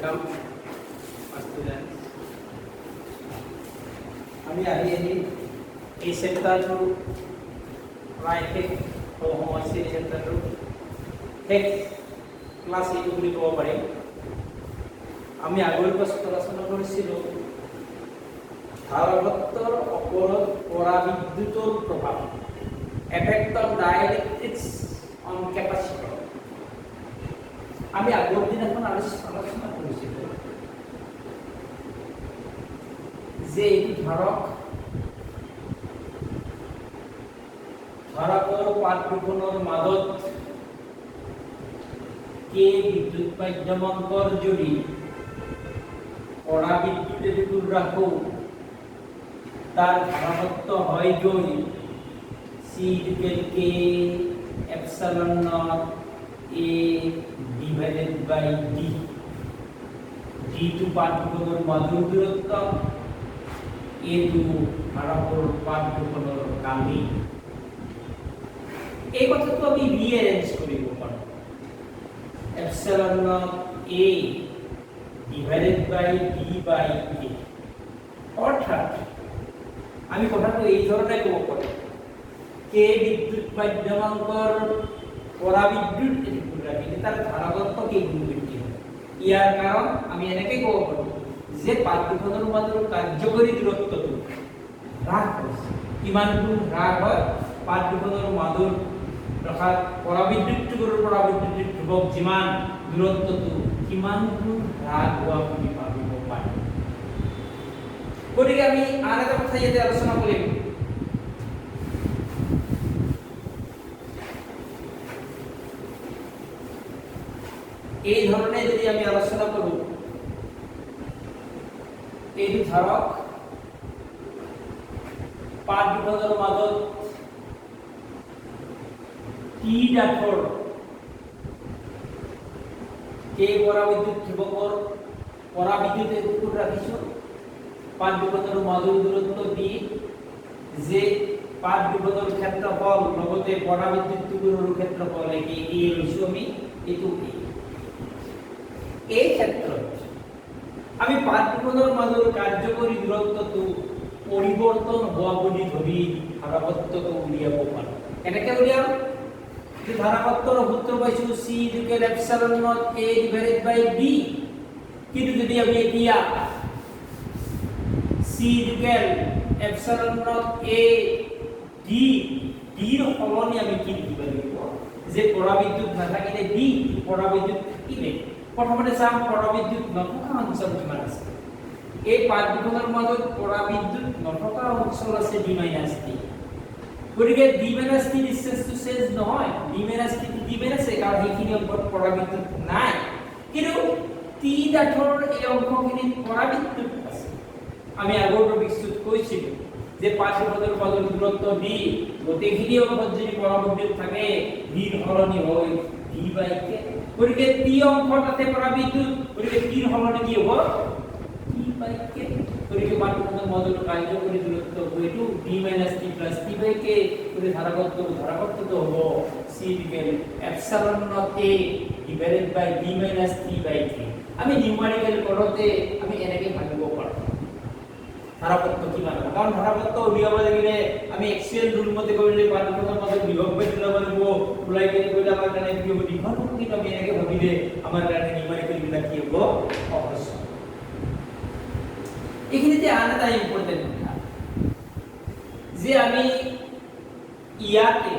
welcome students. আমি আহি এই চেপ্টাৰটো প্ৰায় শেষ হৈছে। এই চেপ্টাৰটো শেষ ক্লাছ এইটো বুলি ক'ব পাৰিম। আমি আগৰ ক্লাছত আলোচনা কৰিছিলোঁ ধাৰকত্বৰ ওপৰত পৰাবিদ্যুতৰ প্ৰভাৱ, এফেক্ট অফ ডাইলেক্ট্ৰিক্স অন কেপাচিটৰ। আমি আগৰ দিনাখন আলোচনা কৰিছিলোঁ যে এইটো ধাৰকৰ পাত দুখনৰ মাজত কে বিদ্যুৎ মাধ্যমাঙ্কৰ যদি পৰাবিদ্যুৎ এটুকু রাখো তার ধারকত্ব হয় গই C equal K epsilon not A divided by D. D টু পাত দুখনৰ মাজৰ দূৰত্ব, এ টু ধাৰকৰ পাত দুখনৰ কালি। এই কথাটো আমি ৰিঅ্যাৰেঞ্জ কৰিব পাৰোঁ। Epsilon not A divided by D by A. অৰ্থাৎ আমি কথাটো এই ধৰণে ক'ব পাৰোঁ, কে বিদ্যুৎ মাধ্যমাঙ্কৰ পৰাবিদ্যুৎ এটুকু ৰাখিলে তাৰ ধাৰকত্ব কে গুণ বৃদ্ধি হয়। ইয়াৰ কাৰণ আমি এনেকৈ ক'ব পাৰোঁ যে পাত দুখনৰ মাজৰ কাৰ্যকৰী দূৰত্বটো হ্ৰাস হৈছে। কিমান গুণ হ্ৰাস হয়? পাত দুখনৰ মাজৰ ৰখা পৰাবিদ্যুৎটোৰ পৰাবিদ্যুৎ ধ্ৰুৱক যিমান দূৰত্বটো কিমান গুণ হ্ৰাস হোৱা বুলি ভাবিব পাৰি। গতিকে আমি আন এটা কথা ইয়াতে আলোচনা কৰিম। এই ধৰণে যদি আমি আলোচনা কৰোঁ, এইটো ধাৰক পাত দুখনৰ মাজত টি ডাঠৰ কে পৰাবিদ্যুৎ ধ্ৰুৱকৰ পৰাবিদ্যুৎ এটুকু ৰাখিছোঁ, পাত দুখনৰ মাজৰ দূৰত্ব ডি, যে পাত দুখনৰ ক্ষেত্ৰফল লগতে পৰাবিদ্যুৎটোৰ ক্ষেত্ৰফল একে এ লৈছোঁ আমি, এইটো এই ক্ষেত্ৰত আমি পাত দুখনৰ মাজৰ কাৰ্যকৰী দূৰত্বটো পৰিৱৰ্তন হোৱা বুলি ধৰি ধাৰকত্বটো উলিয়াব পাৰোঁ। এনেকৈ উলিয়াম যে ধাৰকত্বৰ সূত্ৰ পাইছোঁ C equal epsilon not A divided by D. কিন্তু যদি আমি এতিয়া C equal epsilon not A D, ডিৰ সলনি আমি কি লিখিব লাগিব? যে পৰাবিদ্যুৎ নাথাকিলে ডি, পৰাবিদ্যুৎ থাকিলে। প্ৰথমতে চাম পৰাবিদ্যুৎ নথকা অঞ্চল কিমান আছে। এই পাত দুখনৰ মাজত পৰাবিদ্যুৎ নথকা অঞ্চল আছে ডি মাইনাছ টি। গতিকে ডি মাইনাছ টি ডিসটেন্সটো চেঞ্জ নহয়, D minus T D minus A, কাৰণ সেইখিনি অংশত পৰাবিদ্যুৎ নাই। কিন্তু টি ডাঠৰ এই অংশখিনিত পৰাবিদ্যুৎ আছে। আমি আগৰ টপিকটোত কৈছিলোঁ যে পাত দুখনৰ মাজৰ দূৰত্ব ডি, গোটেইখিনি অংশত যদি পৰাবিদ্যুৎ থাকে ডিৰ সলনি হয় ডি বাই কে। গতিকে টি অংশ তাতে পৰাবিদ্যুৎ, গতিকে টিৰ সলনি কি হ'ব? T by K. গতিকে পাত দুখনৰ মাজৰ কাৰ্যকৰী দূৰত্ব এইটো D minus T plus T by K. গতিকে ধাৰকত্বটো হ'ব C equal epsilon not A divided by D minus T by K. আমি নিউমাৰিকেল কৰোঁতে আমি এনেকৈ ভাবিব পাৰোঁ ধাৰকত্ব কিমান হ'ব। কাৰণ ধাৰকত্ব উলিয়াব লাগিলে আমি এক্সিয়েল ৰুল মতে কৰিলে পাত দুখনৰ মাজত বিভব বাই ওলাব লাগিব। ওলাই কিনে কৰিলে আমাৰ কাৰণে কি হ'ব? দীঘল হ'ব। কিন্তু আমি এনেকৈ ভাবিলে আমাৰ কাৰণে নিউমাৰিকেল বিলাক কি হ'ব? সহজ। এইখিনিতে আন এটা ইম্পৰ্টেণ্ট কথা যে আমি ইয়াতে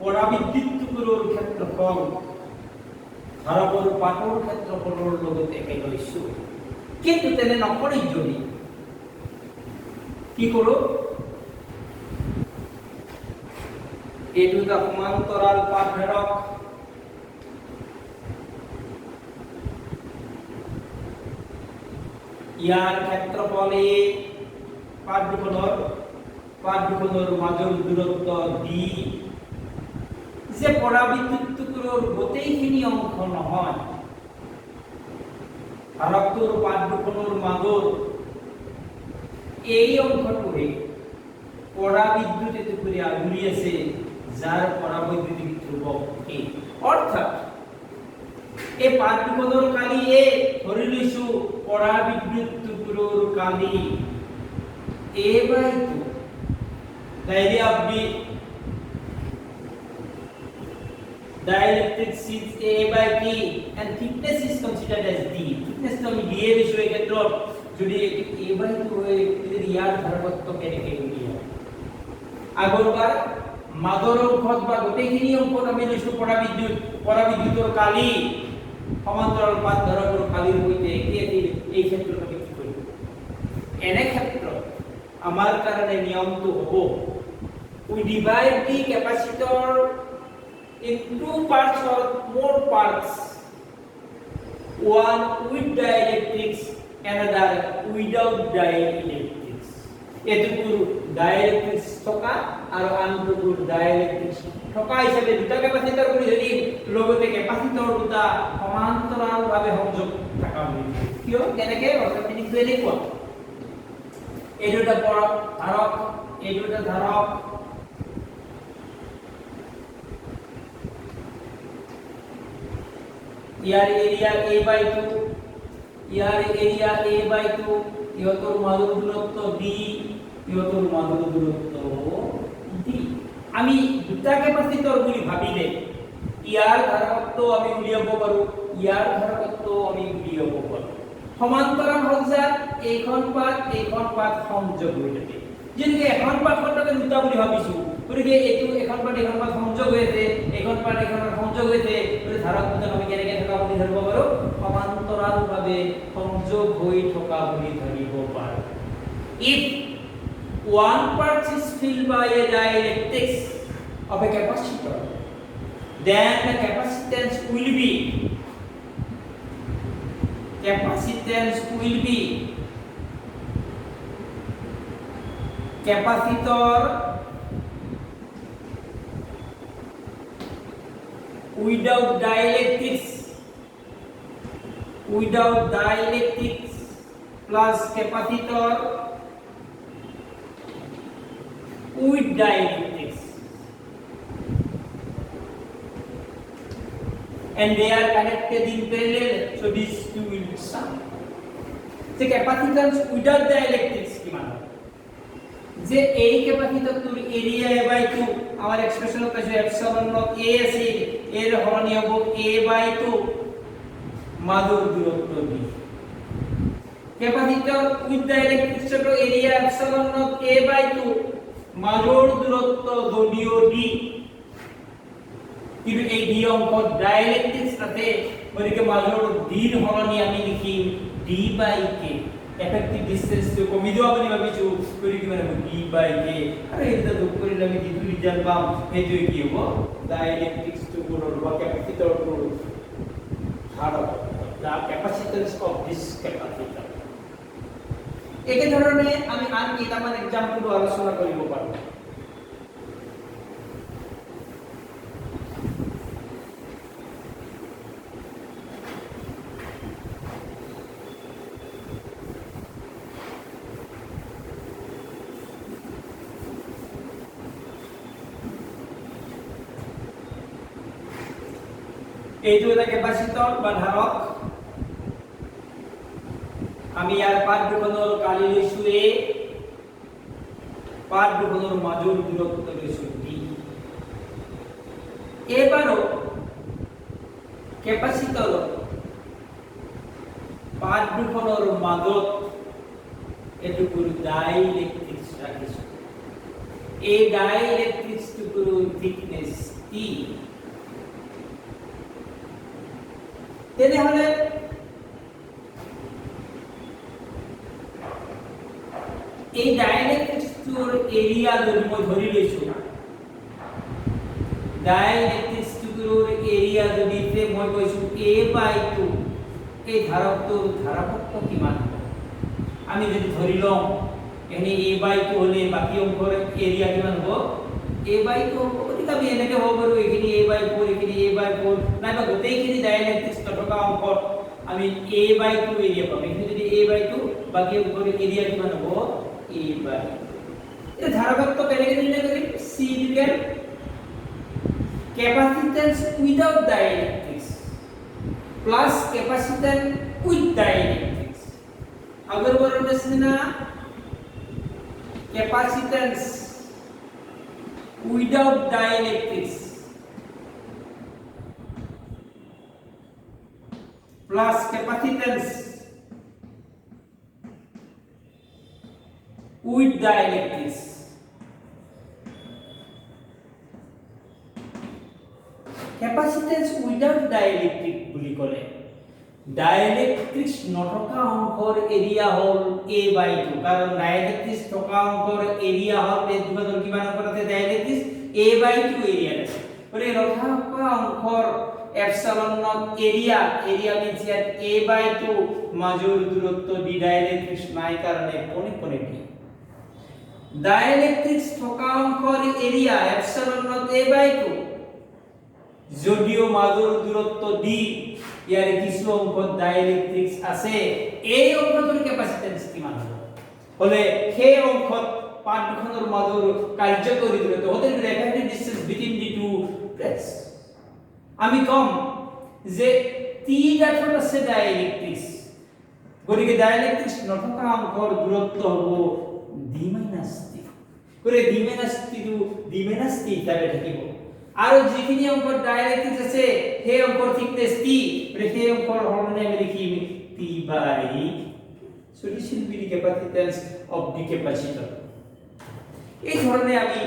পৰাবিদ্যুৎটোৰ ক্ষেত্ৰফল ধাৰকৰ পাতৰ ক্ষেত্ৰফলৰ লগত একে লৈছোঁ। কিন্তু তেনে নকৰি যদি কি কৰোঁ? এইটো এটা সমান্তৰাল পাত ধাৰক, ইয়াৰ ক্ষেত্ৰফল এ, পাত দুখনৰ মাজৰ দূৰত্ব ডি, যে পৰাবিদ্যুৎটোৰ গোটেইখিনি অংশ নহয়, ধাৰকটোৰ পাত দুখনৰ মাজৰ এই অংশটোৱে পৰাবিদ্যুৎ এটুকু আগুৰি আছে, যাৰ পৰাবৈদ্যুতিক ধ্ৰুৱক এ। অৰ্থাৎ এই পাত দুখনৰ কালি এ ধৰি লৈছো পৰা বিদ্যুৎ টুকুৰৰ কালি A/2. The area of the dielectric sheet A/T and thickness is considered as D. Thickness to D এর বিষয়ে ক্ষেত্ৰত যদি A/2 হয় তেতিয়া ইয়াৰ ধাৰকত্ব কেনেকৈ উলিয়াব আগৰবাৰ মাজৰ অংশত বা গোটেইখিনি অংশত আমি লৈছো পৰাবিদ্যুতৰ কালি সমান্তৰাল পাত ধাৰকৰ কালিৰ সৈতে এই ক্ষেত্ৰত আমি কি কৰিম এনে ক্ষেত্ৰত আমাৰ কাৰণে নিয়মটো হ'ব we divide the capacitor in two parts or more parts, one with dielectrics, another without dielectrics. এটুকু dielectrics থকা আৰু আনটুকু dielectrics থকা হিচাপে দুটা ক্যাপাসিটৰ কৰি যদি লগতে ক্যাপাসিটৰ দুটা সমান্তৰালভাৱে সংযোগ থকা হয় কিয় কেনেকৈ অৰ্থখিনি এনেকুৱা এই দুটা ধাৰক এই দুটা ধাৰক ইয়াৰ এৰিয়া A/2 ইয়াৰ এৰিয়া A/2 ইহতৰ মাজৰ দূৰত্ব D ইহতৰ মাজৰ দূৰত্ব D আমি দুটা ক্যাপাসিটৰ বুলি ভাবিলে ইয়াৰ ধাৰকত্ব আমি উলিয়াব পাৰো ইয়াৰ ধাৰকত্ব আমি উলিয়াব পাৰো সমান্তৰাল সংযোগ এইখন পাত সংযোগ হৈ থাকে যেনেকৈ এখন পাতকে দুটা বুলি ভাবিছো গতিকে এইটো এখন পাত সংযোগ হৈছে এইখন পাত সংযোগ হৈছে ধাৰক দুজন আমি কেনেকৈ থকা বুলি ধৰিব পাৰো সমান্তৰালভাৱে সংযোগ হৈ থকা বুলি ধৰিব পাৰো if one part is filled by a dielectrics of a capacitor then the capacitance will be capacitor without dielectrics plus capacitor with dielectrics and they are connected in parallel so these two will be sum the capacitance without dielectrics কি মানে যে এই ক্যাপাসিটৰটোৰ area A/2 আমাৰ এক্সপ্ৰেছনত পাইছো epsilon not a আছে এৰ হৰনি হ'ব A/2 মাজৰ দূৰত্ব d ক্যাপাসিটৰ উইথ ডাইলেক্ট্ৰিক্সৰ এৰিয়া এপসিলন নট A/2 মাজৰ দূৰত্ব যদিও d কিন্তু এই d অংশ ডাইলেক্ট্ৰিক্স আছে গতিকে মাজৰ d ৰ হৰনি আমি লিখিম d/k effective distance to কমি যোৱা বুলি ভাবিছো কৰি কি মানে d/k আৰু এটা যোগ কৰিলে আমি যিটো ৰিজাল্ট পাম সেইটো কি হ'ব ডাইলেক্ট্ৰিক্স টু গুণৰ বা ক্যাপাসিটৰ two ধাৰক the capacitance of this capacitor একে ধৰণে আমি আন কেইটামান এক্সাম্পল আলোচনা কৰিব পাৰো এইটো এটা ক্যাপাসিটৰ বা ধাৰক আমি ইয়াৰ পাত দুখনৰ কালি লৈছো A পাত দুখনৰ মাজৰ দূৰত্ব লৈছো D এবাৰো ক্যাপাসিটৰ পাত দুখনৰ মাজত এটুকু ডাইলেক্ট্ৰিক্স ৰাখিছো এই ডাইলেক্ট্ৰিক্স টুকুৰ থিকনেস T তেনেহলে এই ডাইলেক্ট্ৰিক্সটোৰ এৰিয়া যদি মই ধৰি লৈছো ডাইলেক্ট্ৰিক্সটোৰ এৰিয়া যদি মই কৈছো A/2 এই ধাৰকটোৰ ধাৰকত্ব কিমান আমি যদি ধৰি লওঁ এনে A/2 হলে বাকি অংশৰ এৰিয়া কিমান হ'ব A/2 গতিকে আমি এনেকৈ হ'ব পাৰো এইখিনি A/4 এইখিনি A/4 নাইবা গোটেইখিনি ডাইলেক্ট্ৰিক্স থকা অংশত আমি A/2 এৰিয়া পাম এইখিনি যদি A/2 বাকি অংশৰ এৰিয়া কিমান হ'ব A/2 এই ধাৰকত্ব কেনেকৈ নিৰ্ণয় কৰিম C লিখে capacitance without dielectrics plus capacitance with dielectrics. अगर बरोबर असले ना capacitance without dielectrics plus capacitance with dielectrics. Capacitance without dielectric বুলি ক'লে ডাইলেক্ট্ৰিক্স নথকা অংশৰ এৰিয়া হ'ল a/2 কাৰণ ডাইলেক্ট্ৰিক্স থকা অংশৰ এৰিয়া হ'ল দুভাজৰ কিমান অংশত আছে ডাইলেক্ট্ৰিক্স a/2 এৰিয়া আছে মানে নথকা অংশৰ এপসাইলন নট এৰিয়া মিন্স ইয়াত a/2 মাজৰ দূৰত্ব দি ডাইলেক্ট্ৰিক্স নাই কাৰণে পনে কি ডাইলেক্ট্ৰিক্স থকা অংশৰ এৰিয়া এপসাইলন নট a/2 যদিও মাজৰ দূৰত্ব দি ইয়াৰ কিছু অংশত ডাইলেক্ট্ৰিক্স আছে এই অংশটোৰ কেপাসিটেন্স কিমান হ'ব হলে সেই অংশত পাত দুখনৰ মাজৰ কাৰ্যকৰী দূৰত্ব হতে reference distance between the two plates আমি কম যে টি ডাঠত আছে ডাইলেক্ট্ৰিক্স গতিকে ডাইলেক্ট্ৰিক্স নথকা অংশৰ দূৰত্ব হ'ব d - t কৰে d - t টো d - t হিচাপে থাকিব আৰু যিখিনি অংকৰ ডাইলেক্ট্ৰিক্স আছে সেই অংকৰ থিকনেস t মানে সেই অংকৰ হৰণে আমি লিখিম t by solution be the capacitance of the capacitor এই ধৰণে আমি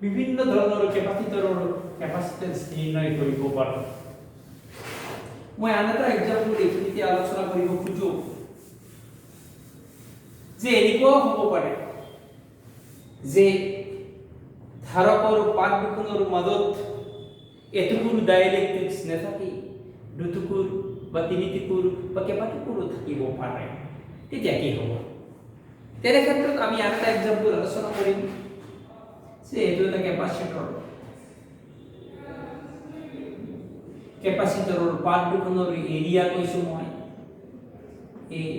বিভিন্ন ধৰণৰ ক্যাপাসিটৰৰ ক্যাপাসিটেন্স নিৰ্ণয় কৰিব পাৰোঁ মই আন এটা এক্সাম্পল এইখিনিতে আলোচনা কৰিব খুজো যে এনেকুৱা হ'ব পাৰে যে ধাৰকৰ পাত দুখনৰ মাজত এটুকুৰ ডাইলেক্ট্ৰিক্স নাথাকি দুটুকুৰ বা তিনিটুকুৰ বা কেইবাটুকুৰো থাকিব পাৰে তেতিয়া কি হ'ব তেনে ক্ষেত্ৰত আমি আন এটা এক্সাম্পল আলোচনা কৰিম যে এইটো এটা কেপাসিটৰৰ পাত দুখনৰ এৰিয়া কৈছো মই এই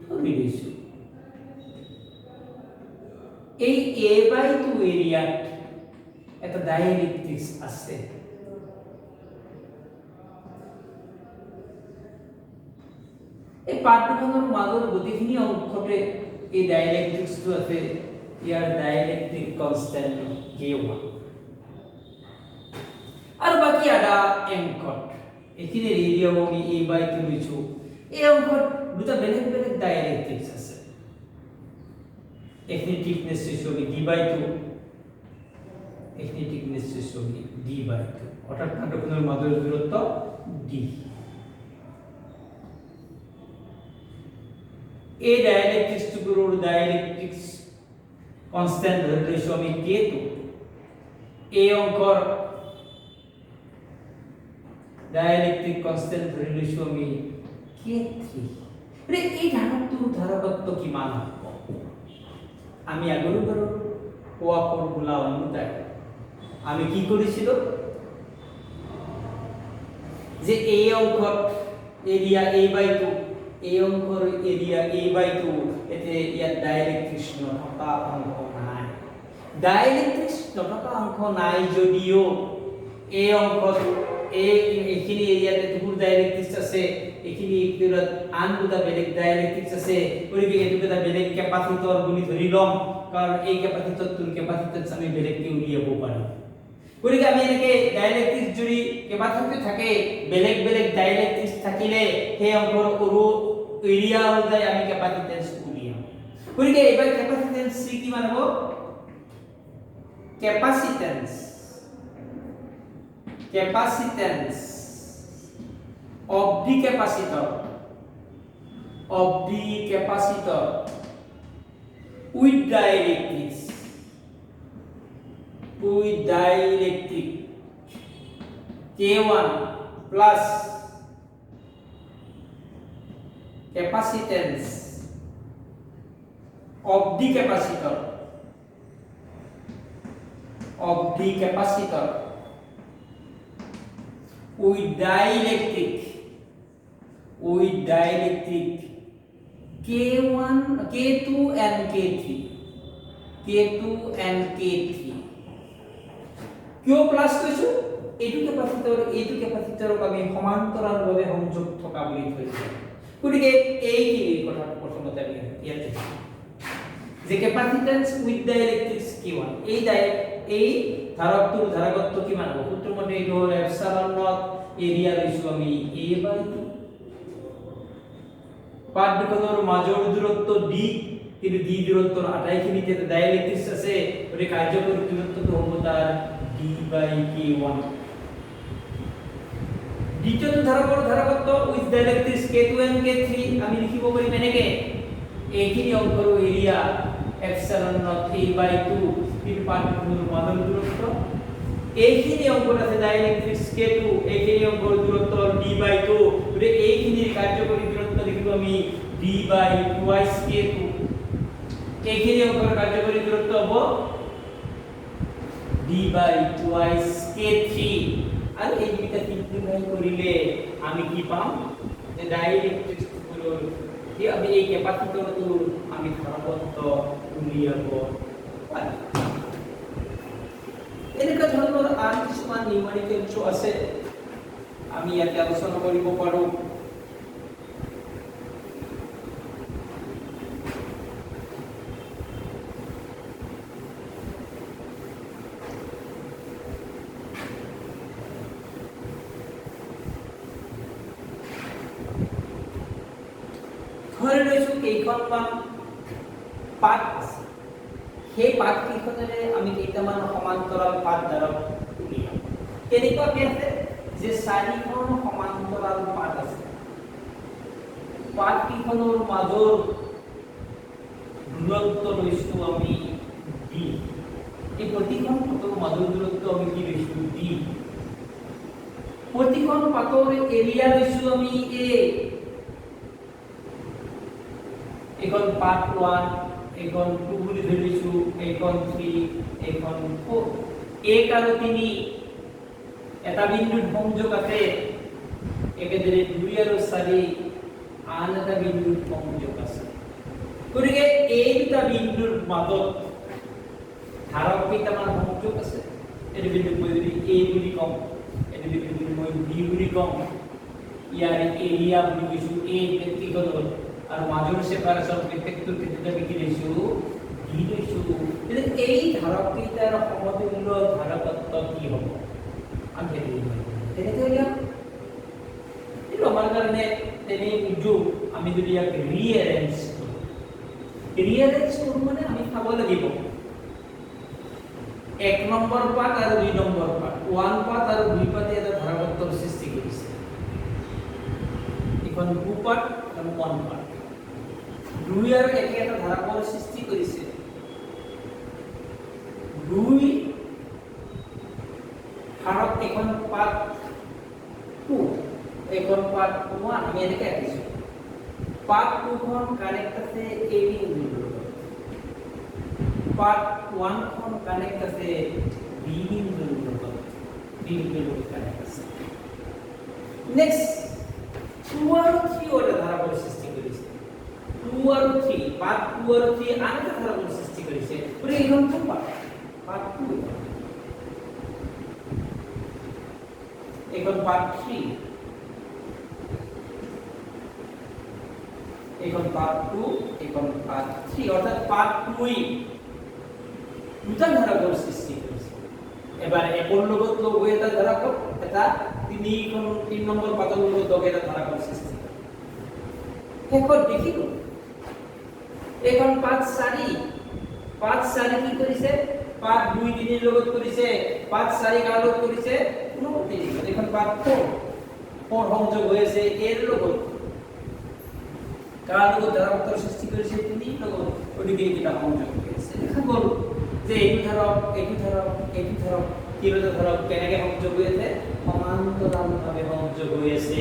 ধৰি লৈছো এই a/2 এৰিয়াত এটা ডাইলেক্ট্ৰিক্স আছে এই পাত দুখনৰ মাজৰ গতিখিনি অংশতে এই ডাইলেক্ট্ৰিক্সটো আছে ইয়াৰ ডাইলেক্ট্ৰিক কনষ্টেন্ট k1 আৰু বাকি আদা অংশত এখিনি এৰিয়া আমি a/2 লৈছো এই অংশত দুটা বেলেগ বেলেগ ডাইলেক্ট্ৰিক্স আছে এখিনি থিকনেস ৰেশিও হবে d/2 এখিনি থিকনেস ৰেশিও হবে d/2 অৰ্থাৎ কাণ্ডকোণেৰ মাজৰ দূৰত্ব d এই ডাইলেক্ট্ৰিক্স টুকুৰৰ ডাইলেক্ট্ৰিক্স কনস্ট্যান্ট ৰেশিও আমি k2 এই অংকৰ ডাইলেক্ট্ৰিক কনস্ট্যান্ট ৰেশিও আমি k3 মানে এই ধাৰকটোৰ ধাৰকত্ব কিমান হ'ব আমি আগৰ কোৱা ফৰ্মুলা অনুযায়ী আমি কি কৰিছিল যে এই অংশত এৰিয়া a/2 এই অংশৰ এৰিয়া a/2 এতে ইয়াত ডাইলেক্ট্ৰিক্স নথকা অংশ নাই ডাইলেক্ট্ৰিক্স নথকা অংশ নাই যদিও এই অংশত এইখিনি এৰিয়াতে দুগুণ ডাইলেক্ট্ৰিক্স আছে এখিনি ইকুইলত আন দুটা বেলেগ ডাইলেক্ট্ৰিক্স আছে গতিকে এইটো এটা বেলেগ কেপাসিটৰ বুলি ধৰি লম কাৰণ এই কেপাসিটৰটোৰ কেপাসিটেন্স আমি বেলেগকৈ উলিয়াব পাৰোঁ গতিকে আমি এনেকে ডাইলেক্ট্ৰিক্স যদি কেপাসিটৰ থাকে বেলেগ বেলেগ ডাইলেক্ট্ৰিক্স থাকিলে সেই অংশৰ সৰু এৰিয়া অনুযায়ী আমি কেপাসিটেন্স উলিয়াম গতিকে এবাৰ কেপাসিটেন্স কিমান হ'ব কেপাসিটেন্স of the capacitor with dielectric K1 plus capacitance of the capacitor with dielectric K1 K2 and K3 क्यों प्लस কৈছো এইটো কেপাচিটৰক আমি সমান্তৰালভাৱে সংযোগ থকা বুলি ধৰিছোঁ। গতিকে এইখিনি কথা প্ৰথমতে আমি ইয়াতে যে কেপাচিটেন্স উইথ ডাইলেক্ট্ৰিক্স Q1 এই ধাৰকটোৰ ধাৰকত্ব কিমান হ'ব সূত্ৰ মতে এইটো হ'ল এপসাইলন নট এৰিয়া লৈছো আমি a/2 পাত দুখনৰ মাজৰ দূৰত্ব d কিন্তু d দূৰত্বৰ আটাইখিনিতে ডাইলেক্ট্ৰিক্স আছে গতিকে কাৰ্যকৰী দূৰত্বটো হ'ব তাৰ d/k1 দ্বিতীয়টো ধাৰকৰ ধাৰকত্ব উইথ ডাইলেক্ট্ৰিক্স k2 and k3 আমি লিখিব পাৰিম এনেকে এইখিনি অংকৰ এৰিয়া এপসাইলন নট a/2 কিন্তু পাত দুখনৰ মাজৰ দূৰত্ব এইখিনি অংকৰ আছে ডাইলেক্ট্ৰিক্স k2 এইখিনি অংকৰ দূৰত্ব d/2 গতিকে এইখিনিৰ কাৰ্যকৰী দূৰত্ব লিখিব আমি d/2k2 এইখিনি অংকৰ কাৰ্যকৰী দূৰত্ব হ'ব d/2k3 আৰু এই দুটা সিম্পলিফাই কৰিলে আমি কি পাম যে ডাইলেক্ট্ৰিক্সৰ কি আমি এই কেপাচিটৰটোৰ আমি ধাৰকত্ব উলিয়াব পাৰিম। এনেকুৱা ধৰণৰ আন কিছুমান নিউমেৰিকেলছ আছে আমি ইয়াতে আলোচনা কৰিব পাৰোঁ। ধৰি লৈছোঁ কেইখনমান পাত আছে সেই পাত কেইখনেৰে আমি কেইটামান সমান্তৰাল পাত ধাৰক উলিয়াম। কেনেকুৱাকে আছে যে 4খন সমান্তৰাল পাত আছে পাত কেইখনৰ মাজৰ দূৰত্ব লৈছোঁ আমি d এই প্ৰতিখন পাতৰ মাজৰ দূৰত্ব আমি কি লৈছোঁ d প্ৰতিখন পাতৰ এৰিয়া লৈছোঁ আমি a এখন পাত 1 এখন 2 বুলি ধৰিছো এখন 3 এখন 4 1 আৰু 3 এটা বিন্দুত সংযোগ আছে একেদৰে 2 আৰু 4 আন এটা বিন্দুত সংযোগ আছে গতিকে এই দুটা বিন্দুৰ মাজত ধাৰক কেইটামান সংযোগ আছে এই বিন্দু মই যদি a বুলি কম এই বিন্দু মই b বুলি কম ইয়াৰ এৰিয়া বুলি কৈছো a ব্যক্তিগত আৰু মাজৰ সেপাৰেশন প্ৰত্যেকটোৰ ক্ষেত্ৰত আমি কি লৈছো d লৈছো কিন্তু এই ধাৰক কেইটাৰ সমতুল্য ধাৰকত্ব কি হ'ব আমি তেনেকৈ উলিয়াম। এইটো আমাৰ কাৰণে তেনে উদ্যোগ আমি যদি ইয়াক ৰিএৰেঞ্জ কৰোঁ মানে আমি চাব লাগিব 1 নম্বৰ পাত আৰু 2 নম্বৰ পাত 1 পাত আৰু 2 পাতে এটা ধাৰকত্বৰ সৃষ্টি কৰিছে এখন 2 পাত আৰু 1 পাত 2 আৰু 1 এটা ধাৰকৰ সৃষ্টি কৰিছে 2 ধাৰক এখন পাত 2 এখন পাত 1 আমি এনেকৈ আঁকিছো পাত 2 খন কানেক্ট আছে a বিন্দুৰ পাত 1 খন কানেক্ট আছে b বিন্দুৰ লগত কানেক্ট আছে নেক্সট 2 আৰু 3 এটা ধাৰকৰ সৃষ্টি কৰিছে 2 আৰু 3 পাত 2 আৰু 3 আন এটা ধাৰকৰ সৃষ্টি কৰিছে গতিকে এইখন পাত 2 এখন পাত 3 এখন পাত 2 এখন পাত 3 অর্থাৎ পাত 2 দুটা ধাৰকৰ সৃষ্টি কৰিছে এবাৰ একৰ লগত লগ হৈ এটা ধাৰকৰ এটা 3 নম্বৰ পাতৰ লগত লগ এটা ধাৰকৰ সৃষ্টি শেষত দেখিব এখন পাত 4 কি কৰিছে পাত 2 3 লগত কৰিছে পাত 4 কাৰ লগত কৰিছে কোনো এখন পাত 4 সংযোগ হৈ আছে এৰ লগত কাৰ লগত ধাৰকৰ সৃষ্টি কৰিছে 3 লগত গতিকে এটা সংযোগ হৈ আছে দেখা গ'ল যে এইটো ধাৰক তিনিটা ধাৰক কেনেকৈ সংযোগ হৈ আছে সমান্তৰালভাৱে সংযোগ হৈ আছে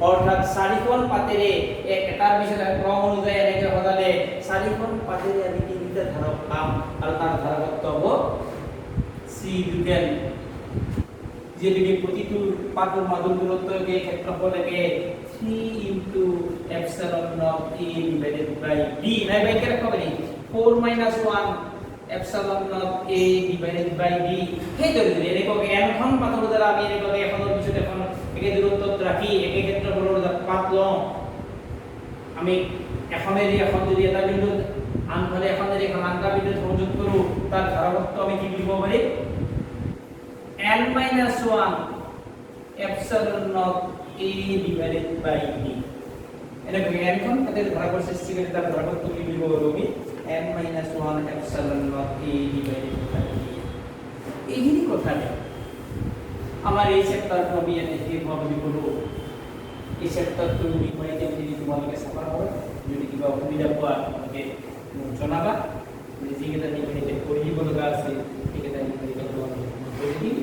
অৰ্থাৎ 4খন পাতেৰে এটাৰ পিছত ক্ৰম অনুযায়ী এনেকৈ সদালে 4খন পাতেৰে আমি তিনিটা ধাৰক পাম আৰু তাৰ ধাৰকত্ব হ'ব c দুটেন যেদিকে প্ৰতিটো পাতৰ মাজৰ দূৰত্বকে ক্ষেত্ৰফল একে 3 into epsilon of a divided by d নাই বাইকে ৰাখব পাৰি 4 - 1 epsilon naught a divided by d সেই ধৰি এনেকৈ n খন পাতৰ দ্বাৰা আমি এনেকৈ এখনৰ পিছত এখন একে দূৰত্বত ৰাখি একে ক্ষেত্ৰফলৰ পাত লওঁ আমি এখনেৰে এখন যদি এটা বিন্দু আনফালে এখনেৰে এখন আনটা বিন্দু সংযোগ কৰো তাৰ ধাৰকত্ব আমি কি লিখিব পাৰি n - 1 epsilon naught a divided by d এনেকৈ n খন তাতে ধাৰকৰ সৃষ্টি কৰি তাৰ ধাৰকত্ব কি লিখিব পাৰো আমি n - 1 epsilon naught a divided by d এইখিনি কথাতে আমাৰ এই চেপ্টাৰটো আমি এনে ভাবি কৰো এই চেপ্টাৰটো বিষয়ে যদি তোমালোকে চাবা হয় যদি কিবা অসুবিধা পোৱা তোমালোকে জনাবা যিকেইটা নিৰ্মাণিত কৰিব লগা আছে সেইকেইটা নিৰ্মাণিত কৰি দিম